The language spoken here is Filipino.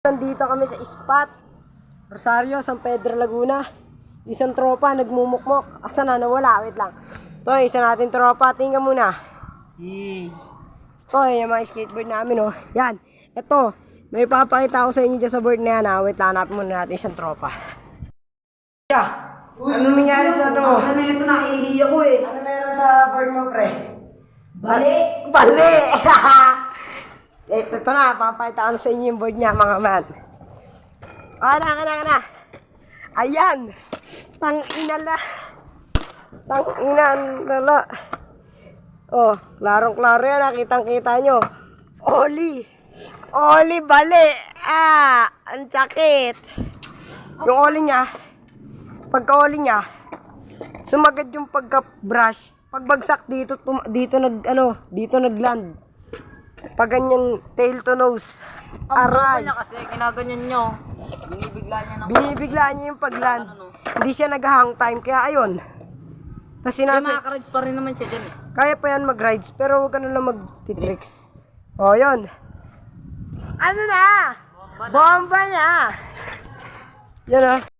Nandito kami sa spot Rosario, San Pedro, Laguna. Isang tropa nagmumukmok. Asa na nawala? Wait lang. Ito, isa natin tropa. Tingnan muna. Ito, yung mga skateboard namin, oh. Yan. Ito, may papakita ko sa inyo dyan sa board na yan, ha. Wait lang, hanapin muna natin isang tropa. Ano nangyari sa ano? Ano ito na, iihi ako eh. Ano meron sa board mo, pre? Bali! Bali! Ito na, papakita ko sa inyo yung board niya, mga man. Kana. Ayan! Tang-inala. Tang-inala. Oh, klarong-klaro yan, nakitang-kita nyo. Oli! Oli, bali! Ang sakit. Yung oli niya, pagka-oli niya, sumagad yung pagka-brush. Pagbagsak dito, dito nag-land. Pag ganyan, tail to nose. Aray. Niya kasi ginaganyan nyo. Binibigla niya yung pag-land. Hindi siya nag-hang time, kaya ayun. Kasi Kaya makaka-rides pa rin naman siya dyan eh. kaya pa yan mag-rides, pero huwag ka na lang mag-tricks. O, yun. Ano na? Bomba na! Yan, ah.